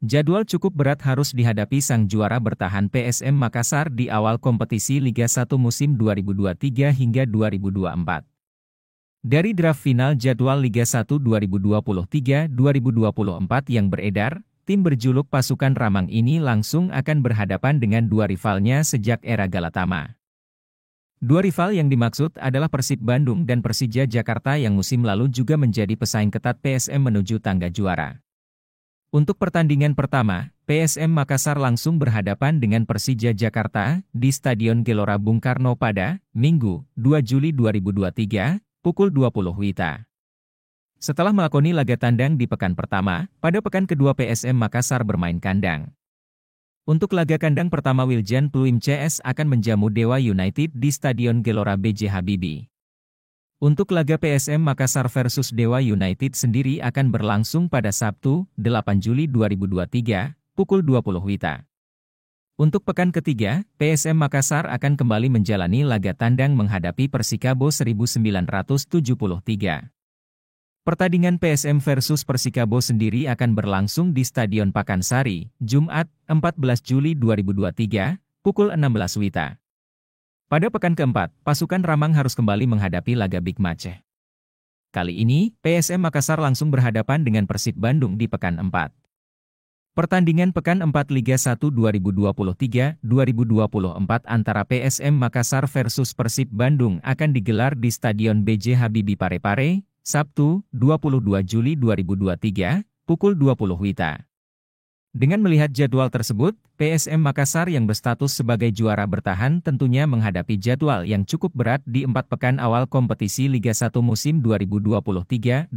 Jadwal cukup berat harus dihadapi sang juara bertahan PSM Makassar di awal kompetisi Liga 1 musim 2023 hingga 2024. Dari draft final jadwal Liga 1 2023-2024 yang beredar, tim berjuluk Pasukan Ramang ini langsung akan berhadapan dengan dua rivalnya sejak era Galatama. Dua rival yang dimaksud adalah Persib Bandung dan Persija Jakarta yang musim lalu juga menjadi pesaing ketat PSM menuju tangga juara. Untuk pertandingan pertama, PSM Makassar langsung berhadapan dengan Persija Jakarta di Stadion Gelora Bung Karno pada Minggu, 2 Juli 2023, pukul 20 WITA. Setelah melakoni laga tandang di pekan pertama, pada pekan kedua PSM Makassar bermain kandang. Untuk laga kandang pertama Wiljan Pluim CS akan menjamu Dewa United di Stadion Gelora B.J. Habibie. Untuk laga PSM Makassar versus Dewa United sendiri akan berlangsung pada Sabtu, 8 Juli 2023, pukul 20 WITA. Untuk pekan ketiga, PSM Makassar akan kembali menjalani laga tandang menghadapi Persikabo 1973. Pertandingan PSM versus Persikabo sendiri akan berlangsung di Stadion Pakansari, Jumat, 14 Juli 2023, pukul 16 WITA. Pada pekan keempat, pasukan Ramang harus kembali menghadapi laga Big Match. Kali ini, PSM Makassar langsung berhadapan dengan Persib Bandung di pekan 4. Pertandingan pekan 4 Liga 1 2023-2024 antara PSM Makassar versus Persib Bandung akan digelar di Stadion B.J. Habibie Parepare, Sabtu, 22 Juli 2023, pukul 20 WITA. Dengan melihat jadwal tersebut, PSM Makassar yang berstatus sebagai juara bertahan tentunya menghadapi jadwal yang cukup berat di 4 pekan awal kompetisi Liga 1 musim 2023-2024.